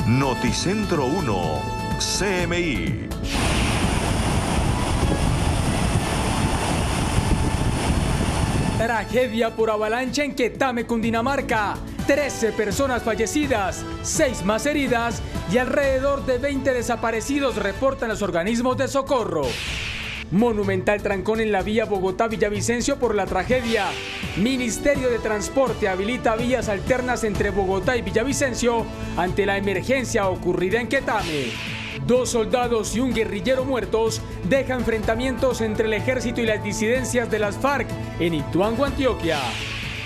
Noticentro 1, CMI. Tragedia por avalancha en Quetame, Cundinamarca. 13 personas fallecidas, 6 más heridas y alrededor de 20 desaparecidos, reportan los organismos de socorro. Monumental trancón en la vía Bogotá-Villavicencio por la tragedia. Ministerio de Transporte habilita vías alternas entre Bogotá y Villavicencio ante la emergencia ocurrida en Quetame. 2 soldados y un guerrillero muertos deja enfrentamientos entre el ejército y las disidencias de las FARC en Ituango, Antioquia.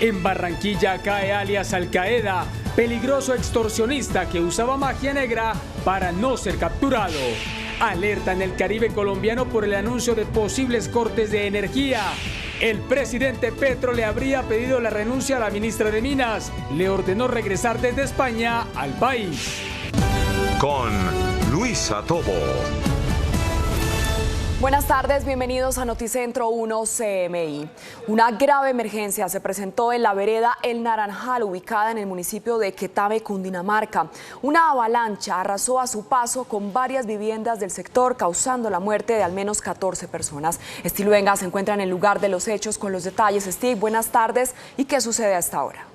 En Barranquilla cae alias Al Qaeda, peligroso extorsionista que usaba magia negra para no ser capturado. Alerta en el Caribe colombiano por el anuncio de posibles cortes de energía. El presidente Petro le habría pedido la renuncia a la ministra de Minas. Le ordenó regresar desde España al país. Con Luisa Tobo. Buenas tardes, bienvenidos a Noticentro 1 CMI. Una grave emergencia se presentó en la vereda El Naranjal, ubicada en el municipio de Quetame, Cundinamarca. Una avalancha arrasó a su paso con varias viviendas del sector, causando la muerte de al menos 14 personas. Steve Luenga se encuentra en el lugar de los hechos con los detalles. Steve, buenas tardes. ¿Y qué sucede a esta hora?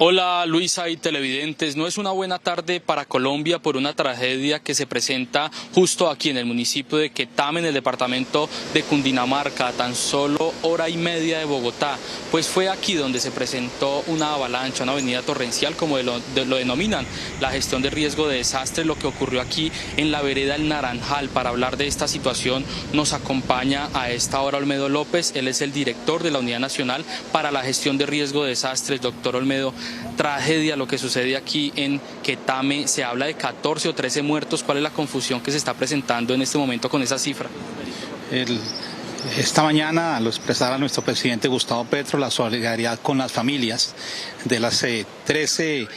Hola Luisa y televidentes, no es una buena tarde para Colombia por una tragedia que se presenta justo aquí en el municipio de Quetame, en el departamento de Cundinamarca, a tan solo hora y media de Bogotá. Pues fue aquí donde se presentó una avalancha, una avenida torrencial, como lo denominan, la gestión de riesgo de desastre, lo que ocurrió aquí en la vereda El Naranjal. Para hablar de esta situación nos acompaña a esta hora Olmedo López, él es el director de la Unidad Nacional para la Gestión de Riesgo de Desastres. Doctor Olmedo, tragedia lo que sucede aquí en Quetame, se habla de 14 o 13 muertos. ¿Cuál es la confusión que se está presentando en este momento con esa cifra? Esta mañana lo expresara nuestro presidente Gustavo Petro, la solidaridad con las familias de las 13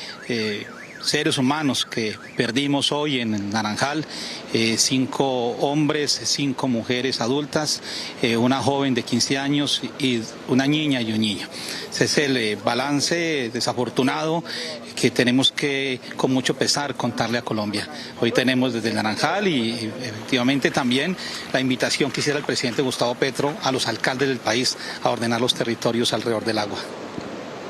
seres humanos que perdimos hoy en el Naranjal, 5 hombres, 5 mujeres adultas, una joven de 15 años y una niña y un niño. Ese es el balance desafortunado que tenemos que, con mucho pesar, contarle a Colombia. Hoy tenemos desde el Naranjal y efectivamente también la invitación que hiciera el presidente Gustavo Petro a los alcaldes del país a ordenar los territorios alrededor del agua.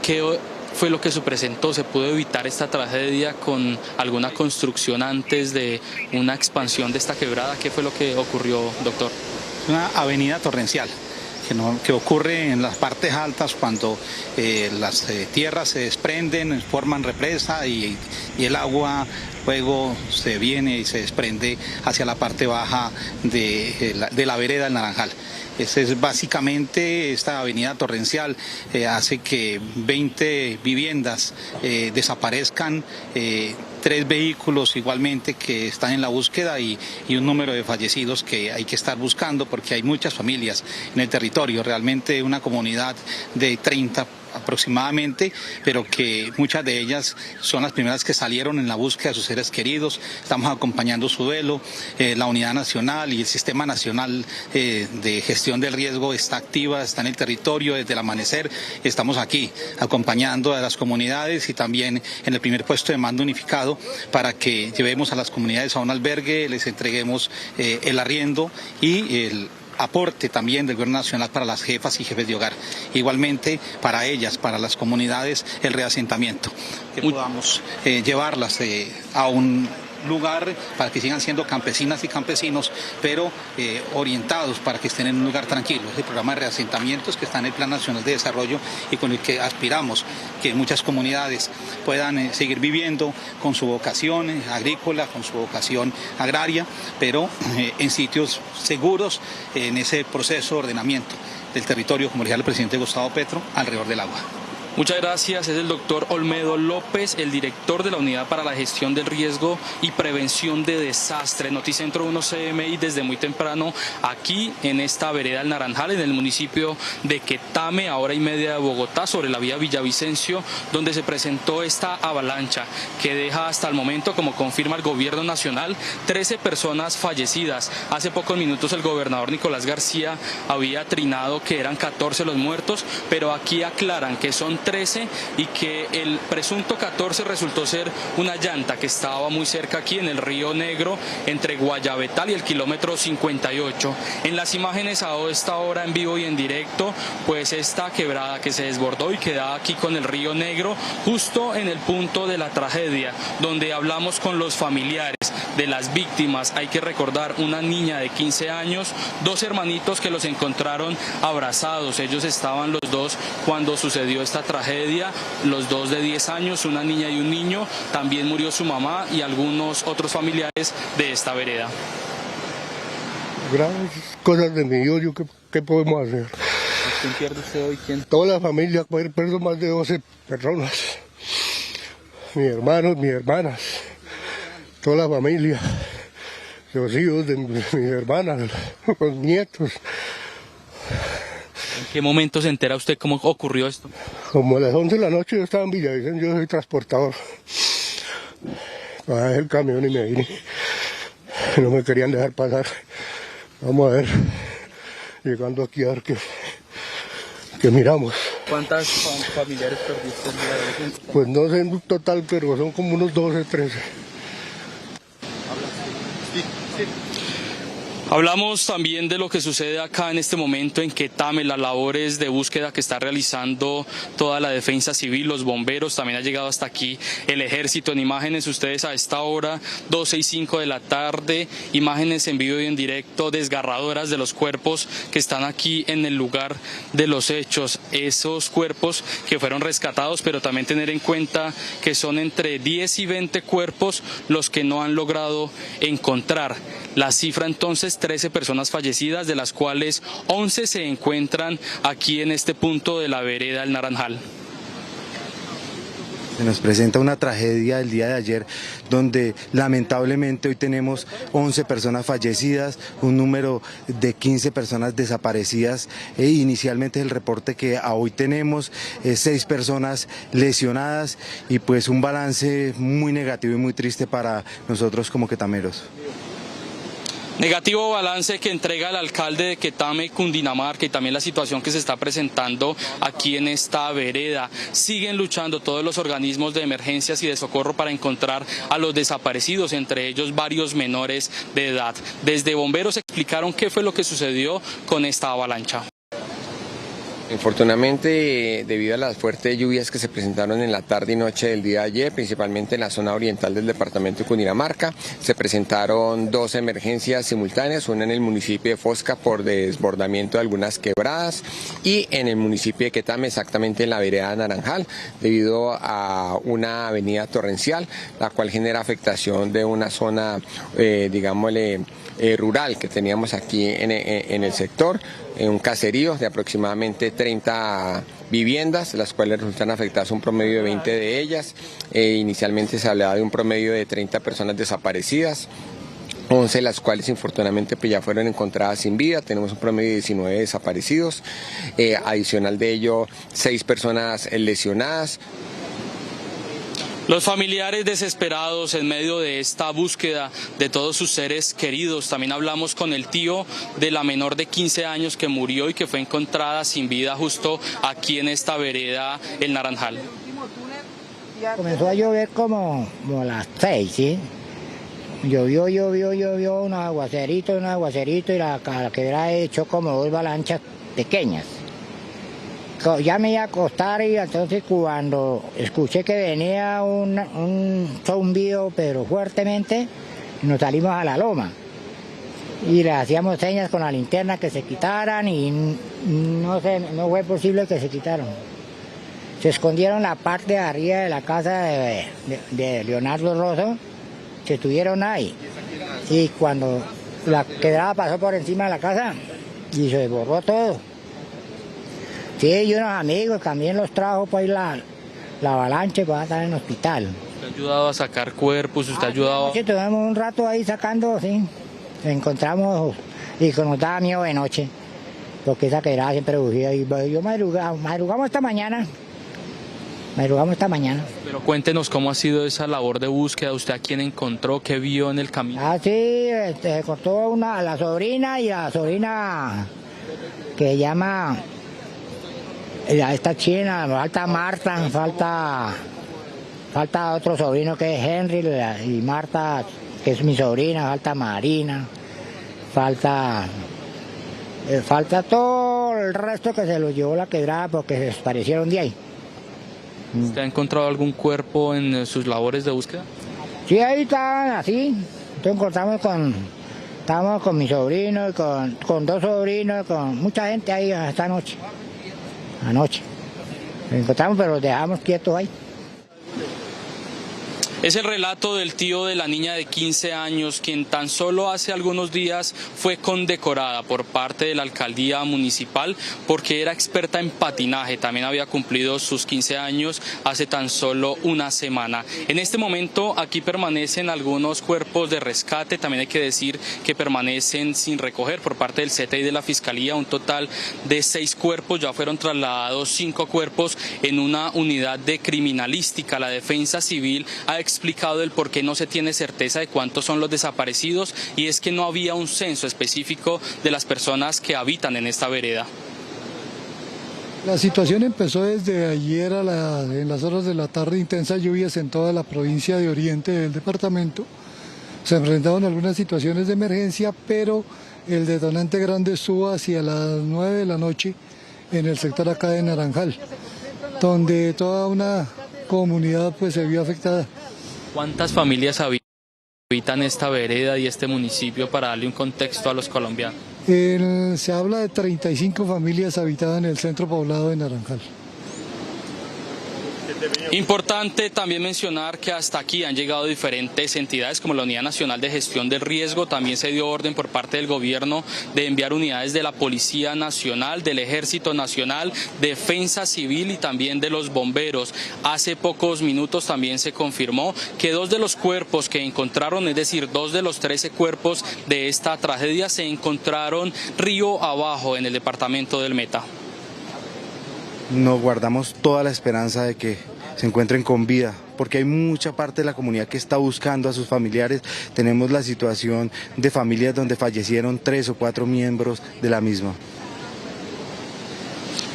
¿Qué fue lo que se presentó? ¿Se pudo evitar esta tragedia con alguna construcción antes de una expansión de esta quebrada? ¿Qué fue lo que ocurrió, doctor? Una avenida torrencial que ocurre en las partes altas cuando las tierras se desprenden, forman represa y el agua luego se viene y se desprende hacia la parte baja de la vereda del Naranjal. Esa es básicamente esta avenida torrencial, hace que 20 viviendas desaparezcan, 3 vehículos igualmente que están en la búsqueda y un número de fallecidos que hay que estar buscando porque hay muchas familias en el territorio, realmente una comunidad de 30 aproximadamente, pero que muchas de ellas son las primeras que salieron en la búsqueda de sus seres queridos. Estamos acompañando su duelo. La Unidad Nacional y el Sistema Nacional de Gestión del Riesgo está activa, está en el territorio desde el amanecer. Estamos aquí acompañando a las comunidades y también en el primer puesto de mando unificado para que llevemos a las comunidades a un albergue, les entreguemos el arriendo y el aporte también del Gobierno Nacional para las jefas y jefes de hogar. Igualmente para ellas, para las comunidades, el reasentamiento, que podamos llevarlas a un lugar para que sigan siendo campesinas y campesinos, pero orientados para que estén en un lugar tranquilo. Es el programa de reasentamientos que está en el Plan Nacional de Desarrollo y con el que aspiramos que muchas comunidades puedan seguir viviendo con su vocación agrícola, con su vocación agraria, pero en sitios seguros en ese proceso de ordenamiento del territorio, como decía el presidente Gustavo Petro, alrededor del agua. Muchas gracias. Es el doctor Olmedo López, el director de la Unidad para la Gestión del Riesgo y Prevención de Desastres. Noticentro 1 CMI desde muy temprano aquí en esta vereda El Naranjal, en el municipio de Quetame, a hora y media de Bogotá, sobre la vía Villavicencio, donde se presentó esta avalancha que deja hasta el momento, como confirma el Gobierno Nacional, 13 personas fallecidas. Hace pocos minutos el gobernador Nicolás García había trinado que eran 14 los muertos, pero aquí aclaran que son 13 y que el presunto 14 resultó ser una llanta que estaba muy cerca aquí en el Río Negro, entre Guayabetal y el kilómetro 58. En las imágenes a esta hora en vivo y en directo, pues esta quebrada que se desbordó y queda aquí con el Río Negro, justo en el punto de la tragedia, donde hablamos con los familiares de las víctimas. Hay que recordar una niña de 15 años, dos hermanitos que los encontraron abrazados. Ellos estaban los dos cuando sucedió esta tragedia, los dos de 10 años, una niña y un niño. También murió su mamá y algunos otros familiares de esta vereda. Graves cosas de mi Dios, ¿qué podemos hacer? ¿Quién pierde usted hoy? ¿Quién? Toda la familia, perdido más de 12 personas. Mis hermanos, mis hermanas, toda la familia, los hijos de mis hermanas, los nietos. ¿En qué momento se entera usted cómo ocurrió esto? Como a las 11 de la noche yo estaba en Villavicencio, yo soy transportador. Bajé el camión y me vine. No me querían dejar pasar. Vamos a ver, llegando aquí a ver que miramos. ¿Cuántas familiares perdiste? Pues no sé en total, pero son como unos 12, 13. Hablamos también de lo que sucede acá en este momento en Quetame, las labores de búsqueda que está realizando toda la defensa civil, los bomberos, también ha llegado hasta aquí el ejército. En imágenes ustedes a esta hora, 12 y 5 de la tarde, imágenes en vivo y en directo desgarradoras de los cuerpos que están aquí en el lugar de los hechos. Esos cuerpos que fueron rescatados, pero también tener en cuenta que son entre 10 y 20 cuerpos los que no han logrado encontrar. La cifra entonces, 13 personas fallecidas, de las cuales 11 se encuentran aquí en este punto de la vereda El Naranjal. Se nos presenta una tragedia el día de ayer donde lamentablemente hoy tenemos 11 personas fallecidas, un número de 15 personas desaparecidas e inicialmente el reporte que hoy tenemos es 6 personas lesionadas y pues un balance muy negativo y muy triste para nosotros como quetameros. Negativo balance que entrega el alcalde de Quetame, Cundinamarca, y también la situación que se está presentando aquí en esta vereda. Siguen luchando todos los organismos de emergencias y de socorro para encontrar a los desaparecidos, entre ellos varios menores de edad. Desde bomberos explicaron qué fue lo que sucedió con esta avalancha. Infortunadamente, debido a las fuertes lluvias que se presentaron en la tarde y noche del día de ayer, principalmente en la zona oriental del departamento de Cundinamarca, se presentaron 2 emergencias simultáneas, una en el municipio de Fosca por desbordamiento de algunas quebradas y en el municipio de Quetame, exactamente en la vereda Naranjal, debido a una avenida torrencial, la cual genera afectación de una zona, digámosle, rural que teníamos aquí en el sector, en un caserío de aproximadamente 30 viviendas, las cuales resultan afectadas un promedio de 20 de ellas. Inicialmente se hablaba de un promedio de 30 personas desaparecidas, 11 de las cuales infortunadamente pues ya fueron encontradas sin vida. Tenemos un promedio de 19 desaparecidos, adicional de ello 6 personas lesionadas. Los familiares desesperados en medio de esta búsqueda de todos sus seres queridos. También hablamos con el tío de la menor de 15 años que murió y que fue encontrada sin vida justo aquí en esta vereda El Naranjal. Comenzó a llover como a las 6, ¿sí? Llovió un aguacerito y la quebrada echó como 2 avalanchas pequeñas. Ya me iba a acostar y entonces cuando escuché que venía un zumbido pero fuertemente, nos salimos a la loma y le hacíamos señas con la linterna que se quitaran y no fue posible que se quitaran. Se escondieron la parte de arriba de la casa de Leonardo Rosso, se estuvieron ahí y cuando la quebrada pasó por encima de la casa y se borró todo. Sí, y unos amigos también los trajo para ir la avalancha y van a estar en el hospital. ¿Usted ha ayudado a sacar cuerpos? ¿Usted ha ayudado? Sí, estuvimos un rato ahí sacando, sí. Encontramos y nos daba miedo de noche, porque esa quebrada siempre bugía. Y yo madrugamos esta mañana. Pero cuéntenos cómo ha sido esa labor de búsqueda. ¿Usted a quién encontró? ¿Qué vio en el camino? Sí, encontró la sobrina y la sobrina que llama Ya está China, falta Marta, falta otro sobrino que es Henry y Marta, que es mi sobrina, falta Marina, falta todo el resto que se los llevó la quebrada porque se desaparecieron de ahí. ¿Usted ha encontrado algún cuerpo en sus labores de búsqueda? Sí, ahí estaban así, entonces estábamos con mi sobrino, y con dos sobrinos, con mucha gente ahí esta noche. Anoche. Los encontramos, pero los dejamos quietos ahí. Es el relato del tío de la niña de 15 años, quien tan solo hace algunos días fue condecorada por parte de la alcaldía municipal porque era experta en patinaje. También había cumplido sus 15 años hace tan solo una semana. En este momento aquí permanecen algunos cuerpos de rescate. También hay que decir que permanecen sin recoger por parte del CTI de la Fiscalía. Un total de 6 cuerpos. Ya fueron trasladados 5 cuerpos en una unidad de criminalística. La Defensa Civil ha explicado el por qué no se tiene certeza de cuántos son los desaparecidos, y es que no había un censo específico de las personas que habitan en esta vereda. La situación empezó desde ayer en las horas de la tarde, intensas lluvias en toda la provincia de Oriente del departamento. Se enfrentaron algunas situaciones de emergencia, pero el detonante grande estuvo hacia las 9 de la noche en el sector acá de Naranjal, donde toda una comunidad pues se vio afectada. ¿Cuántas familias habitan esta vereda y este municipio para darle un contexto a los colombianos? Se habla de 35 familias habitadas en el centro poblado de Naranjal. Importante también mencionar que hasta aquí han llegado diferentes entidades como la Unidad Nacional de Gestión del Riesgo. También se dio orden por parte del gobierno de enviar unidades de la Policía Nacional, del Ejército Nacional, Defensa Civil y también de los bomberos. Hace pocos minutos también se confirmó que 2 de los cuerpos que encontraron, es decir, 2 de los 13 cuerpos de esta tragedia, se encontraron río abajo en el departamento del Meta. Nos guardamos toda la esperanza de que se encuentren con vida, porque hay mucha parte de la comunidad que está buscando a sus familiares. Tenemos la situación de familias donde fallecieron 3 o 4 miembros de la misma.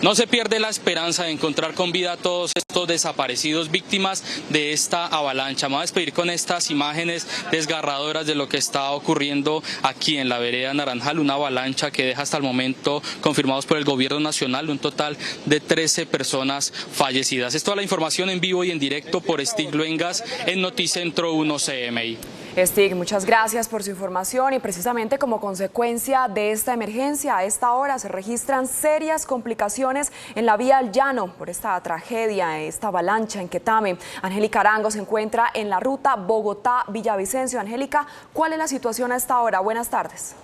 No se pierde la esperanza de encontrar con vida a todos estos desaparecidos víctimas de esta avalancha. Me voy a despedir con estas imágenes desgarradoras de lo que está ocurriendo aquí en la vereda Naranjal, una avalancha que deja hasta el momento, confirmados por el gobierno nacional, un total de 13 personas fallecidas. Es toda la información en vivo y en directo por Stig Luengas en Noticentro 1 CMI. Stig, muchas gracias por su información, y precisamente como consecuencia de esta emergencia, a esta hora se registran serias complicaciones en la vía al llano por esta tragedia, esta avalancha en Quetame. Angélica Arango se encuentra en la ruta Bogotá-Villavicencio. Angélica, ¿cuál es la situación a esta hora? Buenas tardes.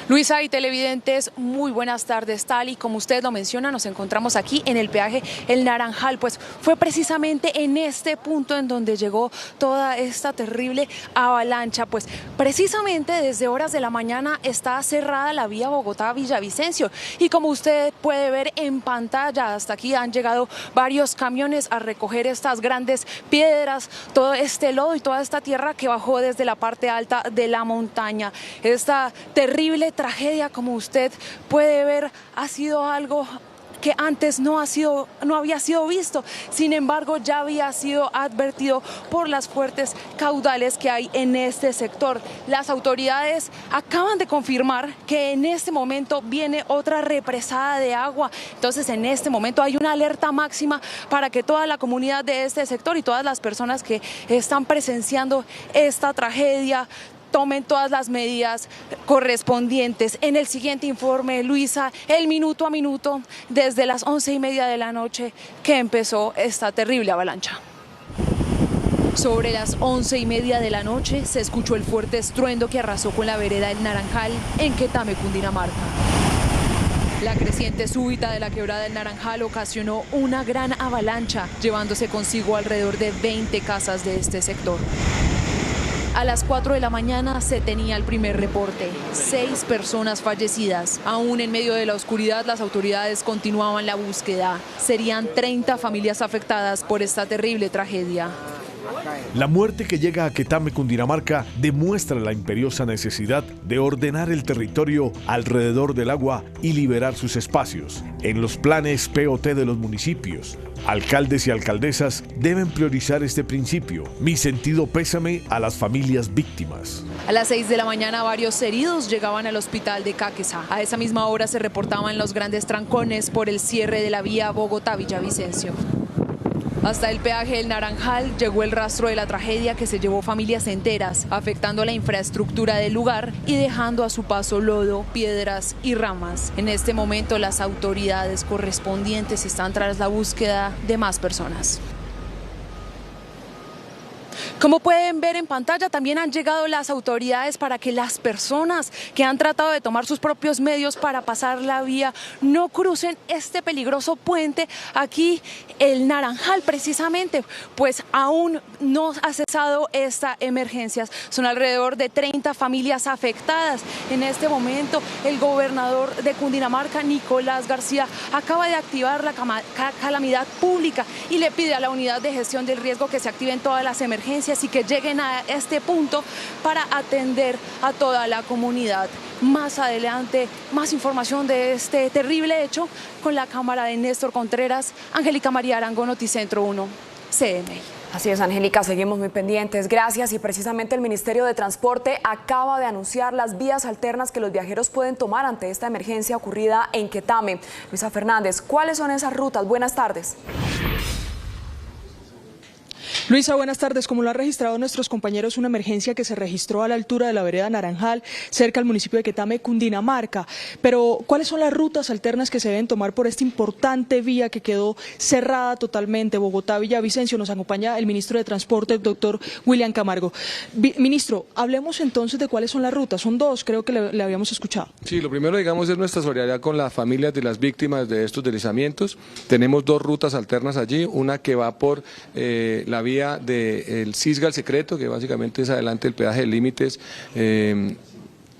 Luisa y televidentes, muy buenas tardes. Tal y como usted lo menciona, nos encontramos aquí en el peaje El Naranjal, pues fue precisamente en este punto en donde llegó toda esta terrible avalancha. Pues precisamente desde horas de la mañana está cerrada la vía Bogotá-Villavicencio, y como usted puede ver en pantalla, hasta aquí han llegado varios camiones a recoger estas grandes piedras, todo este lodo y toda esta tierra que bajó desde la parte alta de la montaña. Esta terrible tragedia, como usted puede ver, ha sido algo que antes no había sido visto. Sin embargo, ya había sido advertido por las fuertes caudales que hay en este sector. Las autoridades acaban de confirmar que en este momento viene otra represada de agua. Entonces, en este momento hay una alerta máxima para que toda la comunidad de este sector y todas las personas que están presenciando esta tragedia tomen todas las medidas correspondientes. En el siguiente informe, Luisa, el minuto a minuto desde las 11:30 de la noche que empezó esta terrible avalancha. Sobre las 11:30 de la noche se escuchó el fuerte estruendo que arrasó con la vereda El Naranjal en Quetame, Cundinamarca. La creciente súbita de la quebrada El Naranjal ocasionó una gran avalancha, llevándose consigo alrededor de 20 casas de este sector. A las 4 de la mañana se tenía el primer reporte, 6 personas fallecidas. Aún en medio de la oscuridad, las autoridades continuaban la búsqueda. Serían 30 familias afectadas por esta terrible tragedia. La muerte que llega a Quetame, Cundinamarca, demuestra la imperiosa necesidad de ordenar el territorio alrededor del agua y liberar sus espacios. En los planes POT de los municipios, alcaldes y alcaldesas deben priorizar este principio. Mi sentido pésame a las familias víctimas. A las 6 de la mañana varios heridos llegaban al hospital de Caquetá. A esa misma hora se reportaban los grandes trancones por el cierre de la vía Bogotá-Villavicencio. Hasta el peaje del Naranjal llegó el rastro de la tragedia que se llevó familias enteras, afectando la infraestructura del lugar y dejando a su paso lodo, piedras y ramas. En este momento las autoridades correspondientes están tras la búsqueda de más personas. Como pueden ver en pantalla, también han llegado las autoridades para que las personas que han tratado de tomar sus propios medios para pasar la vía no crucen este peligroso puente aquí, el Naranjal, precisamente, pues aún no ha cesado esta emergencia. Son alrededor de 30 familias afectadas. En este momento, el gobernador de Cundinamarca, Nicolás García, acaba de activar la calamidad pública y le pide a la unidad de gestión del riesgo que se activen todas las emergencias y que lleguen a este punto para atender a toda la comunidad. Más adelante, más información de este terrible hecho con la cámara de Néstor Contreras. Angélica María Arango, Noticentro 1, CMI. Así es, Angélica, seguimos muy pendientes. Gracias. Y precisamente el Ministerio de Transporte acaba de anunciar las vías alternas que los viajeros pueden tomar ante esta emergencia ocurrida en Quetame. Luisa Fernández, ¿cuáles son esas rutas? Buenas tardes. Luisa, buenas tardes. Como lo han registrado nuestros compañeros, una emergencia que se registró a la altura de la vereda Naranjal, cerca al municipio de Quetame, Cundinamarca. Pero, ¿cuáles son las rutas alternas que se deben tomar por esta importante vía que quedó cerrada totalmente? Bogotá-Villavicencio. Nos acompaña el ministro de Transporte, el doctor William Camargo. Ministro, hablemos entonces de cuáles son las rutas. Son dos, creo que le habíamos escuchado. Sí, lo primero, digamos, es nuestra solidaridad con las familias de las víctimas de estos deslizamientos. Tenemos dos rutas alternas allí, una que va por la vía del Cisga al Secreto, que básicamente es adelante el peaje de límites,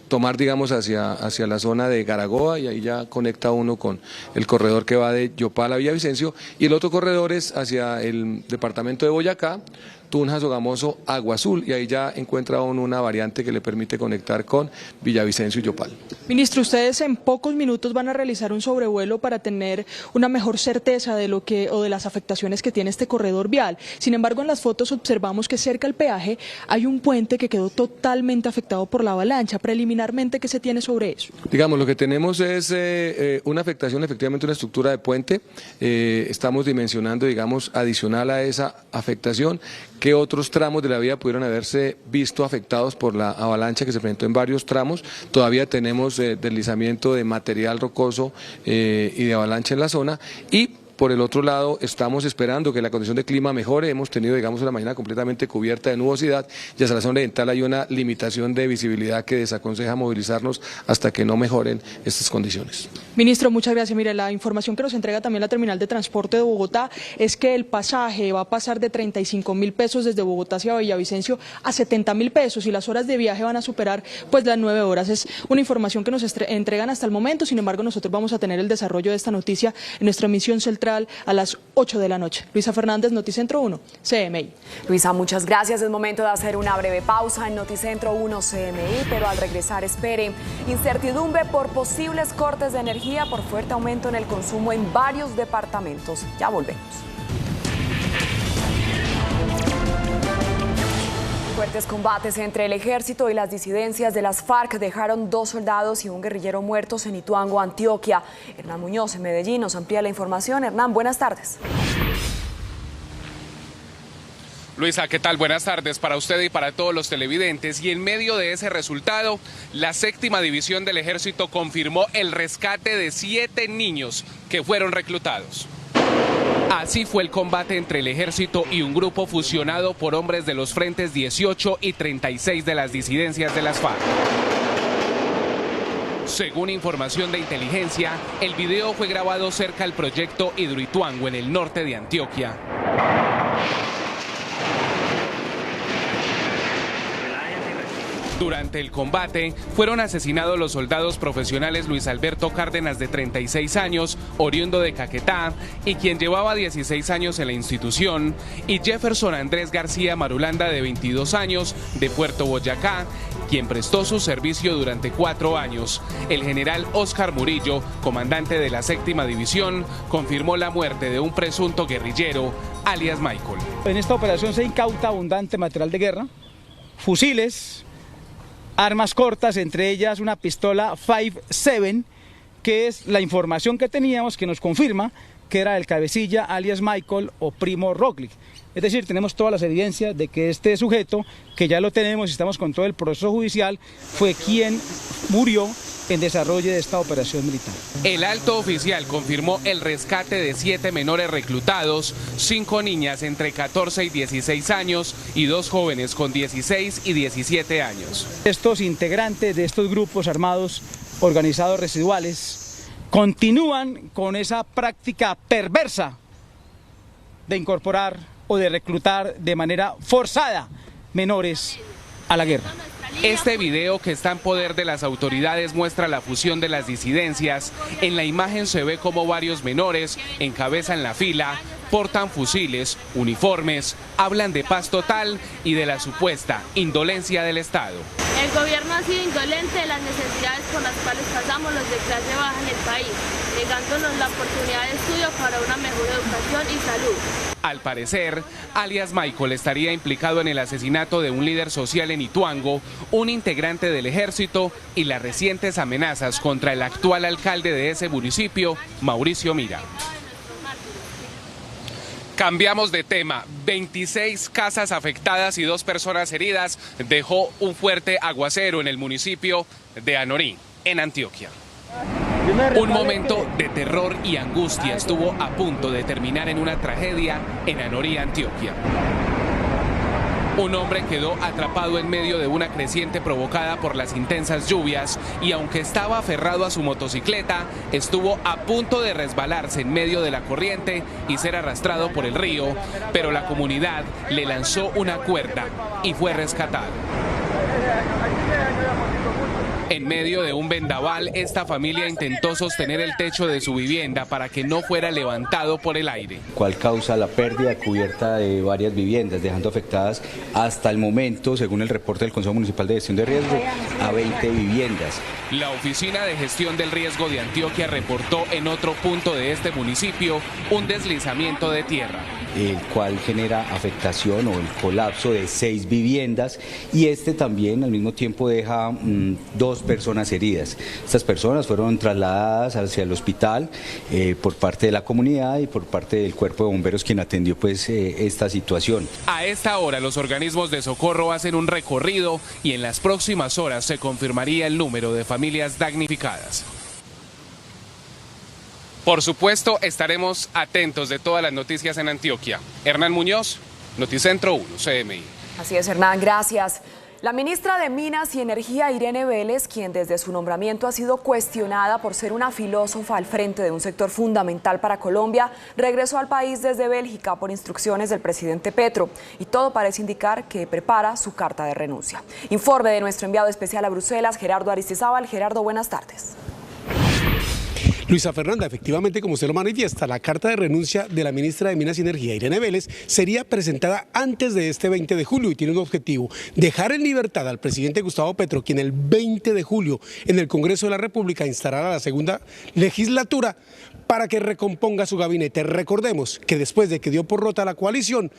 tomar, digamos, hacia la zona de Garagoa, y ahí ya conecta uno con el corredor que va de Yopal a Villavicencio, y el otro corredor es hacia el departamento de Boyacá, Tunja, Sogamoso, Agua Azul, y ahí ya encuentra uno una variante que le permite conectar con Villavicencio y Yopal. Ministro, ustedes en pocos minutos van a realizar un sobrevuelo para tener una mejor certeza de de las afectaciones que tiene este corredor vial. Sin embargo, en las fotos observamos que cerca al peaje hay un puente que quedó totalmente afectado por la avalancha. Preliminarmente, ¿qué se tiene sobre eso? Digamos, lo que tenemos es una afectación, efectivamente, una estructura de puente. Estamos dimensionando, digamos, adicional a esa afectación, que otros tramos de la vía pudieron haberse visto afectados por la avalancha que se presentó en varios tramos. Todavía tenemos deslizamiento de material rocoso y de avalancha en la zona, y por el otro lado estamos esperando que la condición de clima mejore. Hemos tenido, digamos, una mañana completamente cubierta de nubosidad, y hacia la zona oriental hay una limitación de visibilidad que desaconseja movilizarnos hasta que no mejoren estas condiciones. Ministro, muchas gracias. Mire, la información que nos entrega también la terminal de transporte de Bogotá es que el pasaje va a pasar de 35.000 pesos desde Bogotá hacia Villavicencio a 70.000 pesos, y las horas de viaje van a superar pues las 9 horas. Es una información que nos entregan hasta el momento. Sin embargo, nosotros vamos a tener el desarrollo de esta noticia en nuestra emisión central a las 8 de la noche. Luisa Fernández, Noticentro 1, CMI. Luisa, muchas gracias. Es momento de hacer una breve pausa en Noticentro 1 CMI, pero al regresar espere incertidumbre por posibles cortes de energía por fuerte aumento en el consumo en varios departamentos. Ya volvemos. Fuertes combates entre el ejército y las disidencias de las FARC dejaron 2 soldados y un guerrillero muertos en Ituango, Antioquia. Hernán Muñoz, en Medellín, nos amplía la información. Hernán, buenas tardes. Luisa, ¿qué tal? Buenas tardes para usted y para todos los televidentes. Y en medio de ese resultado, la 7ª División del Ejército confirmó el rescate de 7 niños que fueron reclutados. Así fue el combate entre el ejército y un grupo fusionado por hombres de los frentes 18 y 36 de las disidencias de las FARC. Según información de inteligencia, el video fue grabado cerca al proyecto Hidroituango, en el norte de Antioquia. Durante el combate fueron asesinados los soldados profesionales Luis Alberto Cárdenas, de 36 años, oriundo de Caquetá, y quien llevaba 16 años en la institución, y Jefferson Andrés García Marulanda, de 22 años, de Puerto Boyacá, quien prestó su servicio durante 4 años. El general Óscar Murillo, comandante de la 7ª División, confirmó la muerte de un presunto guerrillero, alias Michael. En esta operación se incauta abundante material de guerra, fusiles, armas cortas, entre ellas una pistola 5.7, que es la información que teníamos que nos confirma que era el cabecilla alias Michael o Primo Roglic. Es decir, tenemos todas las evidencias de que este sujeto, que ya lo tenemos y estamos con todo el proceso judicial, fue quien murió en desarrollo de esta operación militar. El alto oficial confirmó el rescate de 7 menores reclutados, 5 niñas entre 14 y 16 años y 2 jóvenes con 16 y 17 años. Estos integrantes de estos grupos armados organizados residuales continúan con esa práctica perversa de incorporar o de reclutar de manera forzada menores a la guerra. Este video, que está en poder de las autoridades, muestra la fusión de las disidencias. En la imagen se ve como varios menores encabezan la fila, portan fusiles, uniformes, hablan de paz total y de la supuesta indolencia del Estado. El gobierno ha sido indolente de las necesidades por las cuales pasamos los de clase baja en el país, negándonos la oportunidad de estudio para una mejor educación y salud. Al parecer, alias Michael estaría implicado en el asesinato de un líder social en Ituango, un integrante del ejército y las recientes amenazas contra el actual alcalde de ese municipio, Mauricio Mira. Cambiamos de tema. 26 casas afectadas y 2 personas heridas dejó un fuerte aguacero en el municipio de Anorí, en Antioquia. Un momento de terror y angustia estuvo a punto de terminar en una tragedia en Anorí, Antioquia. Un hombre quedó atrapado en medio de una creciente provocada por las intensas lluvias y, aunque estaba aferrado a su motocicleta, estuvo a punto de resbalarse en medio de la corriente y ser arrastrado por el río, pero la comunidad le lanzó una cuerda y fue rescatado. En medio de un vendaval, esta familia intentó sostener el techo de su vivienda para que no fuera levantado por el aire. ¿Cuál causa la pérdida de cubierta de varias viviendas, dejando afectadas hasta el momento, según el reporte del Consejo Municipal de Gestión de Riesgo, a 20 viviendas? La Oficina de Gestión del Riesgo de Antioquia reportó en otro punto de este municipio un deslizamiento de tierra, el cual genera afectación o el colapso de 6 viviendas, y este también al mismo tiempo deja 2 personas heridas. Estas personas fueron trasladadas hacia el hospital por parte de la comunidad y por parte del Cuerpo de Bomberos, quien atendió pues esta situación. A esta hora los organismos de socorro hacen un recorrido y en las próximas horas se confirmaría el número de familias damnificadas. Por supuesto, estaremos atentos de todas las noticias en Antioquia. Hernán Muñoz, Noticentro 1, CMI. Así es, Hernán, gracias. La ministra de Minas y Energía, Irene Vélez, quien desde su nombramiento ha sido cuestionada por ser una filósofa al frente de un sector fundamental para Colombia, regresó al país desde Bélgica por instrucciones del presidente Petro, y todo parece indicar que prepara su carta de renuncia. Informe de nuestro enviado especial a Bruselas, Gerardo Aristizábal. Gerardo, buenas tardes. Luisa Fernanda, efectivamente, como usted lo manifiesta, la carta de renuncia de la ministra de Minas y Energía, Irene Vélez, sería presentada antes de este 20 de julio y tiene un objetivo: dejar en libertad al presidente Gustavo Petro, quien el 20 de julio en el Congreso de la República instalará la segunda legislatura para que recomponga su gabinete. Recordemos que después de que dio por rota la coalición,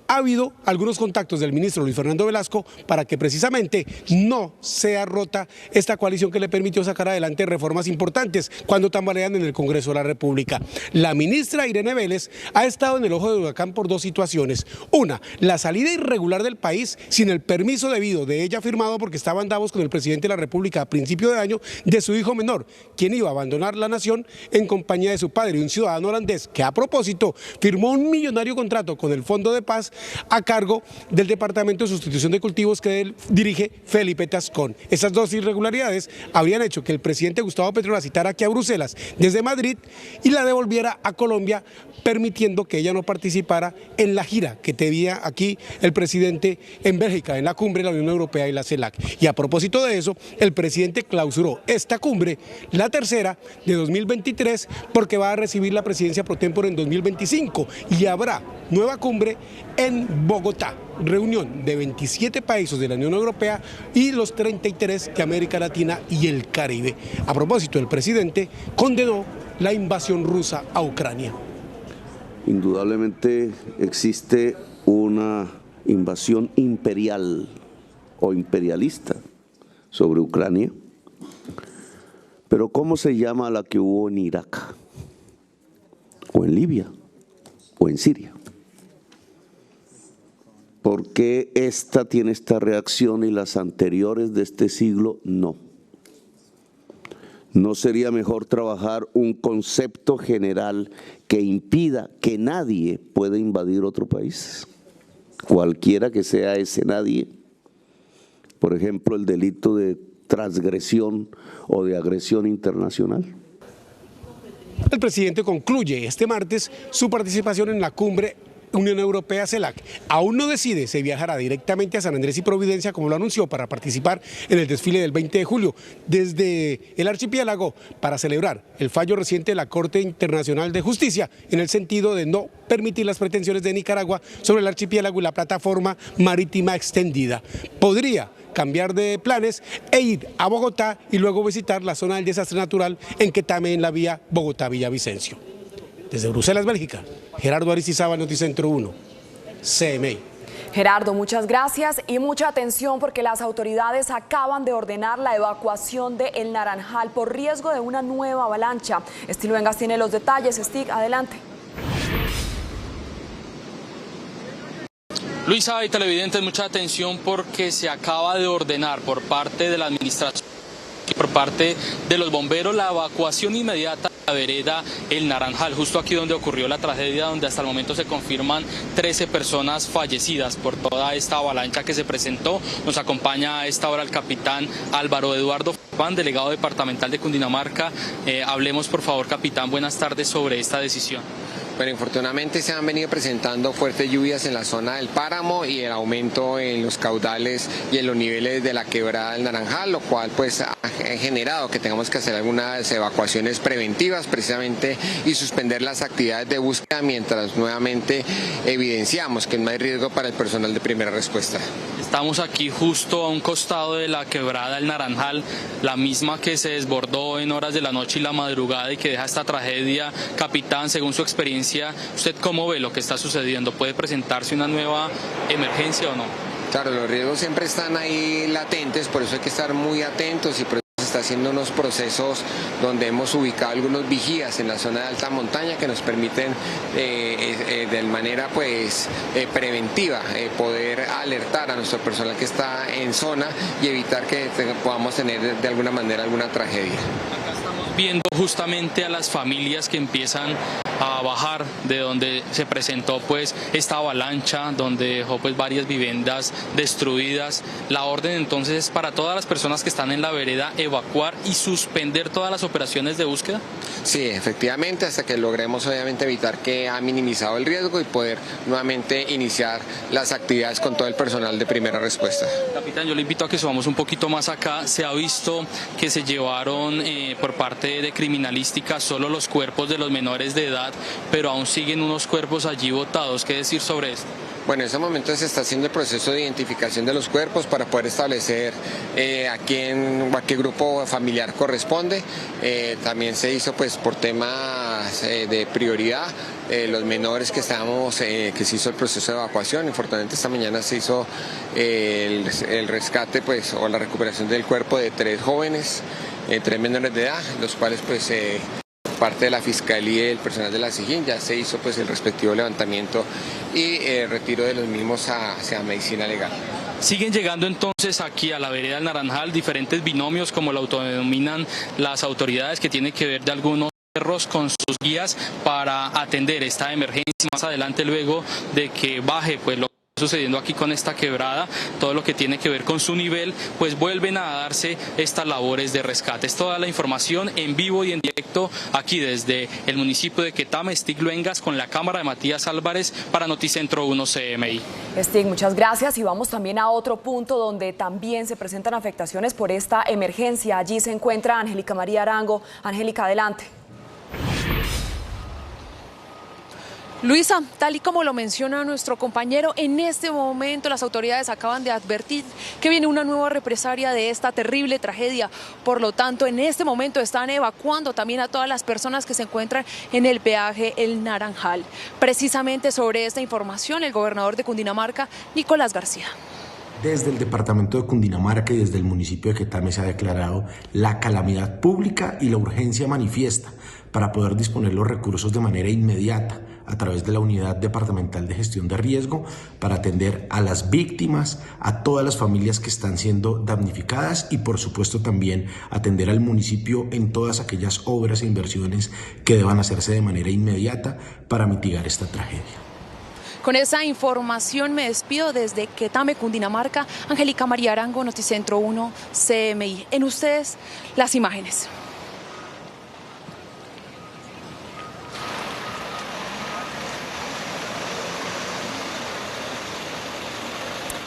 ha habido algunos contactos del ministro Luis Fernando Velasco para que precisamente no sea rota esta coalición que le permitió sacar adelante reformas importantes cuando tambalean en el Congreso de la República. La ministra Irene Vélez ha estado en el ojo del huracán por 2 situaciones. Una, la salida irregular del país sin el permiso debido de ella firmado porque estaba en Davos con el presidente de la República a principio de año, de su hijo menor, quien iba a abandonar la nación en compañía de su padre, un ciudadano holandés que a propósito firmó un millonario contrato con el Fondo de Paz a cargo del Departamento de Sustitución de Cultivos que él dirige Felipe Tascón. Esas 2 irregularidades habrían hecho que el presidente Gustavo Petro la citara aquí a Bruselas desde Madrid y la devolviera a Colombia, permitiendo que ella no participara en la gira que tenía aquí el presidente en Bélgica, en la cumbre de la Unión Europea y la CELAC. Y a propósito de eso, el presidente clausuró esta cumbre, la tercera de 2023, porque va a recibir la presidencia pro tempore en 2025 y habrá nueva cumbre en Bogotá, reunión de 27 países de la Unión Europea y los 33 de América Latina y el Caribe. A propósito, el presidente condenó la invasión rusa a Ucrania. Indudablemente existe una invasión imperial o imperialista sobre Ucrania, pero ¿cómo se llama la que hubo en Irak, o en Libia, o en Siria? ¿Por qué esta tiene esta reacción y las anteriores de este siglo no? ¿No sería mejor trabajar un concepto general que impida que nadie pueda invadir otro país? Cualquiera que sea ese nadie. Por ejemplo, el delito de transgresión o de agresión internacional. El presidente concluye este martes su participación en la cumbre Unión Europea-CELAC. Aún no decide si viajará directamente a San Andrés y Providencia, como lo anunció, para participar en el desfile del 20 de julio desde el archipiélago para celebrar el fallo reciente de la Corte Internacional de Justicia en el sentido de no permitir las pretensiones de Nicaragua sobre el archipiélago y la plataforma marítima extendida. Podría cambiar de planes e ir a Bogotá y luego visitar la zona del desastre natural en Quetame, en la vía Bogotá-Villavicencio. Desde Bruselas, Bélgica, Gerardo Aristizábal, Noticentro 1, CMI. Gerardo, muchas gracias y mucha atención porque las autoridades acaban de ordenar la evacuación de El Naranjal por riesgo de una nueva avalancha. Estilo Vengas tiene los detalles. Stig, adelante. Luisa y televidentes, mucha atención porque se acaba de ordenar por parte de la administración y por parte de los bomberos la evacuación inmediata de la vereda El Naranjal, justo aquí donde ocurrió la tragedia, donde hasta el momento se confirman 13 personas fallecidas por toda esta avalancha que se presentó. Nos acompaña a esta hora el capitán Álvaro Eduardo Pan, delegado departamental de Cundinamarca. Hablemos, por favor, capitán, buenas tardes, sobre esta decisión. Bueno, infortunadamente se han venido presentando fuertes lluvias en la zona del páramo y el aumento en los caudales y en los niveles de la quebrada del Naranjal, lo cual pues ha generado que tengamos que hacer algunas evacuaciones preventivas precisamente y suspender las actividades de búsqueda mientras nuevamente evidenciamos que no hay riesgo para el personal de primera respuesta. Estamos aquí justo a un costado de la quebrada del Naranjal, la misma que se desbordó en horas de la noche y la madrugada y que deja esta tragedia. Capitán, según su experiencia, ¿usted cómo ve lo que está sucediendo? ¿Puede presentarse una nueva emergencia o no? Claro, los riesgos siempre están ahí latentes, por eso hay que estar muy atentos y por eso se está haciendo unos procesos donde hemos ubicado algunos vigías en la zona de alta montaña que nos permiten de manera pues preventiva poder alertar a nuestro personal que está en zona y evitar que podamos tener de alguna manera alguna tragedia. Acá estamos viendo justamente a las familias que empiezan a bajar de donde se presentó pues esta avalancha, donde dejó pues varias viviendas destruidas. La orden entonces es para todas las personas que están en la vereda evacuar y suspender todas las operaciones de búsqueda. Sí, efectivamente, hasta que logremos obviamente evitar que ha minimizado el riesgo y poder nuevamente iniciar las actividades con todo el personal de primera respuesta. Capitán, yo le invito a que subamos un poquito más acá. Se ha visto que se llevaron por parte de criminalística solo los cuerpos de los menores de edad, pero aún siguen unos cuerpos allí botados. ¿Qué decir sobre esto? Bueno, en este momento se está haciendo el proceso de identificación de los cuerpos para poder establecer a qué grupo familiar corresponde. También se hizo pues por temas de prioridad los menores que se hizo el proceso de evacuación. Infortunadamente esta mañana se hizo el rescate pues o la recuperación del cuerpo de 3 jóvenes, 3 menores de edad, los cuales pues parte de la Fiscalía y el personal de la SIGIN ya se hizo pues el respectivo levantamiento y retiro de los mismos hacia medicina legal. Siguen llegando entonces aquí a la vereda del Naranjal diferentes binomios, como lo autodenominan las autoridades, que tienen que ver de algunos perros con sus guías para atender esta emergencia más adelante, luego de que baje pues lo Sucediendo aquí con esta quebrada, todo lo que tiene que ver con su nivel, pues vuelven a darse estas labores de rescate. Es toda la información en vivo y en directo aquí desde el municipio de Quetame. Stig Luengas con la cámara de Matías Álvarez para Noticentro 1 CMI. Stig, muchas gracias y vamos también a otro punto donde también se presentan afectaciones por esta emergencia. Allí se encuentra Angélica María Arango. Angélica, adelante. Luisa, tal y como lo menciona nuestro compañero, en este momento las autoridades acaban de advertir que viene una nueva represalia de esta terrible tragedia. Por lo tanto, en este momento están evacuando también a todas las personas que se encuentran en el peaje El Naranjal. Precisamente sobre esta información, el gobernador de Cundinamarca, Nicolás García. Desde el departamento de Cundinamarca y desde el municipio de Quetame se ha declarado la calamidad pública y la urgencia manifiesta para poder disponer los recursos de manera inmediata a través de la Unidad Departamental de Gestión de Riesgo para atender a las víctimas, a todas las familias que están siendo damnificadas y por supuesto también atender al municipio en todas aquellas obras e inversiones que deban hacerse de manera inmediata para mitigar esta tragedia. Con esa información me despido desde Quetame, Cundinamarca. Angélica María Arango, Noticentro 1 CMI. En ustedes las imágenes.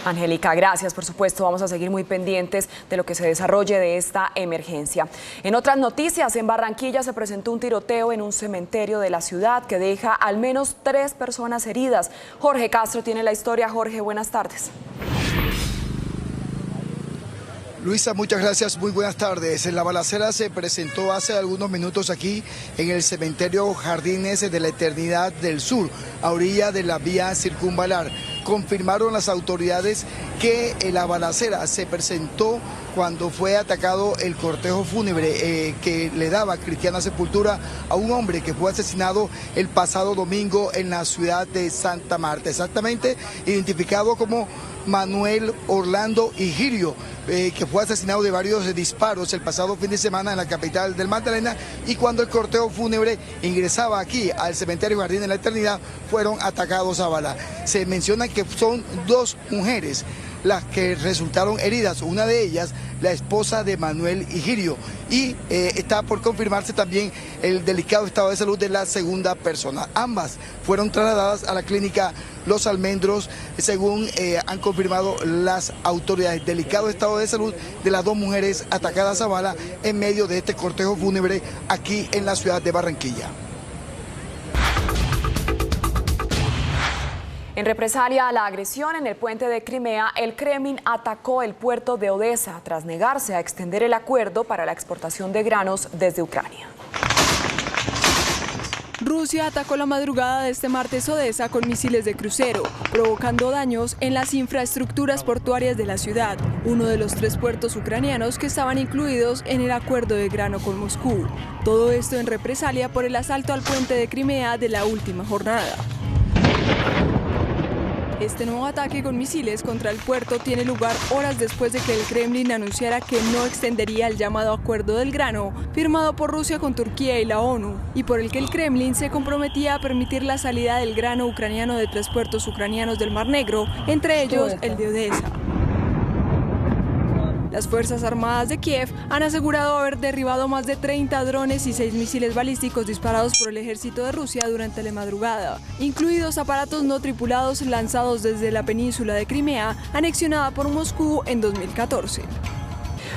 Angélica, gracias. Por supuesto, vamos a seguir muy pendientes de lo que se desarrolle de esta emergencia. En otras noticias, en Barranquilla se presentó un tiroteo en un cementerio de la ciudad que deja al menos 3 personas heridas. Jorge Castro tiene la historia. Jorge, buenas tardes. Luisa, muchas gracias, muy buenas tardes. La balacera se presentó hace algunos minutos aquí en el cementerio Jardines de la Eternidad del Sur, a orilla de la vía circunvalar. Confirmaron las autoridades que la balacera se presentó cuando fue atacado el cortejo fúnebre que le daba cristiana sepultura a un hombre que fue asesinado el pasado domingo en la ciudad de Santa Marta, exactamente identificado como Manuel Orlando Higirio, que fue asesinado de varios disparos el pasado fin de semana en la capital del Magdalena, y cuando el cortejo fúnebre ingresaba aquí al cementerio Jardín de la Eternidad fueron atacados a bala. Se menciona que son 2 mujeres las que resultaron heridas, una de ellas la esposa de Manuel Higirio, y está por confirmarse también el delicado estado de salud de la segunda persona. Ambas fueron trasladadas a la clínica Los Almendros, según han confirmado las autoridades. Delicado estado de salud de las 2 mujeres atacadas a bala en medio de este cortejo fúnebre aquí en la ciudad de Barranquilla. En represalia a la agresión en el puente de Crimea, el Kremlin atacó el puerto de Odesa tras negarse a extender el acuerdo para la exportación de granos desde Ucrania. Rusia atacó la madrugada de este martes Odesa con misiles de crucero, provocando daños en las infraestructuras portuarias de la ciudad, uno de los 3 puertos ucranianos que estaban incluidos en el acuerdo de grano con Moscú. Todo esto en represalia por el asalto al puente de Crimea de la última jornada. Este nuevo ataque con misiles contra el puerto tiene lugar horas después de que el Kremlin anunciara que no extendería el llamado Acuerdo del Grano, firmado por Rusia con Turquía y la ONU, y por el que el Kremlin se comprometía a permitir la salida del grano ucraniano de 3 puertos ucranianos del Mar Negro, entre ellos el de Odesa. Las Fuerzas Armadas de Kiev han asegurado haber derribado más de 30 drones y 6 misiles balísticos disparados por el ejército de Rusia durante la madrugada, incluidos aparatos no tripulados lanzados desde la península de Crimea, anexionada por Moscú en 2014.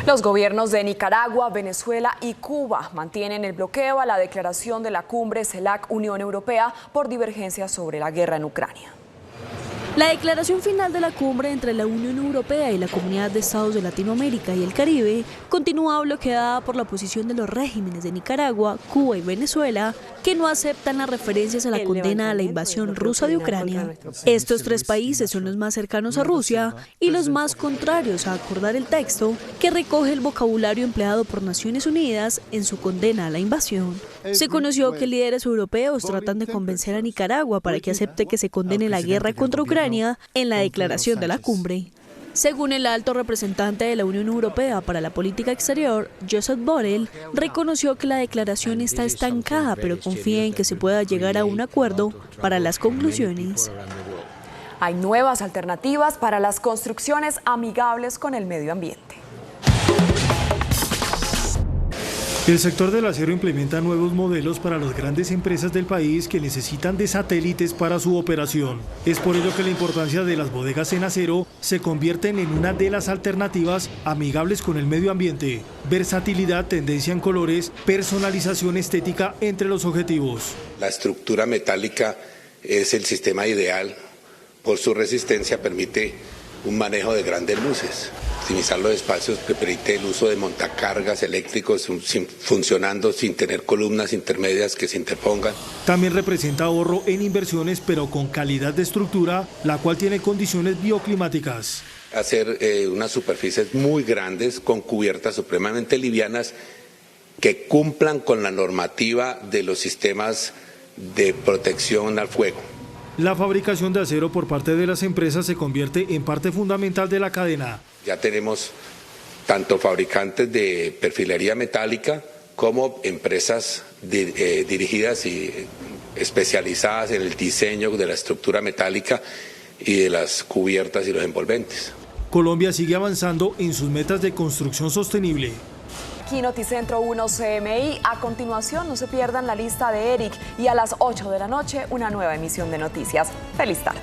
Los gobiernos de Nicaragua, Venezuela y Cuba mantienen el bloqueo a la declaración de la cumbre CELAC-Unión Europea por divergencias sobre la guerra en Ucrania. La declaración final de la cumbre entre la Unión Europea y la Comunidad de Estados de Latinoamérica y el Caribe continúa bloqueada por la posición de los regímenes de Nicaragua, Cuba y Venezuela, que no aceptan las referencias a la condena a la invasión rusa de Ucrania. Estos 3 países son los más cercanos a Rusia y los más contrarios a acordar el texto que recoge el vocabulario empleado por Naciones Unidas en su condena a la invasión. Se conoció que líderes europeos tratan de convencer a Nicaragua para que acepte que se condene la guerra contra Ucrania en la declaración de la cumbre. Según el alto representante de la Unión Europea para la Política Exterior, Josep Borrell, reconoció que la declaración está estancada, pero confía en que se pueda llegar a un acuerdo para las conclusiones. Hay nuevas alternativas para las construcciones amigables con el medio ambiente. El sector del acero implementa nuevos modelos para las grandes empresas del país que necesitan de satélites para su operación. Es por ello que la importancia de las bodegas en acero se convierten en una de las alternativas amigables con el medio ambiente. Versatilidad, tendencia en colores, personalización estética entre los objetivos. La estructura metálica es el sistema ideal. Por su resistencia permite un manejo de grandes luces. Optimizar los espacios que permite el uso de montacargas eléctricos funcionando sin tener columnas intermedias que se interpongan. También representa ahorro en inversiones, pero con calidad de estructura, la cual tiene condiciones bioclimáticas. Hacer unas superficies muy grandes con cubiertas supremamente livianas que cumplan con la normativa de los sistemas de protección al fuego. La fabricación de acero por parte de las empresas se convierte en parte fundamental de la cadena. Ya tenemos tanto fabricantes de perfilería metálica como empresas dirigidas y especializadas en el diseño de la estructura metálica y de las cubiertas y los envolventes. Colombia sigue avanzando en sus metas de construcción sostenible. Aquí Noticentro 1 CMI. A continuación, no se pierdan la lista de Eric y a las 8 de la noche una nueva emisión de noticias. ¡Feliz tarde!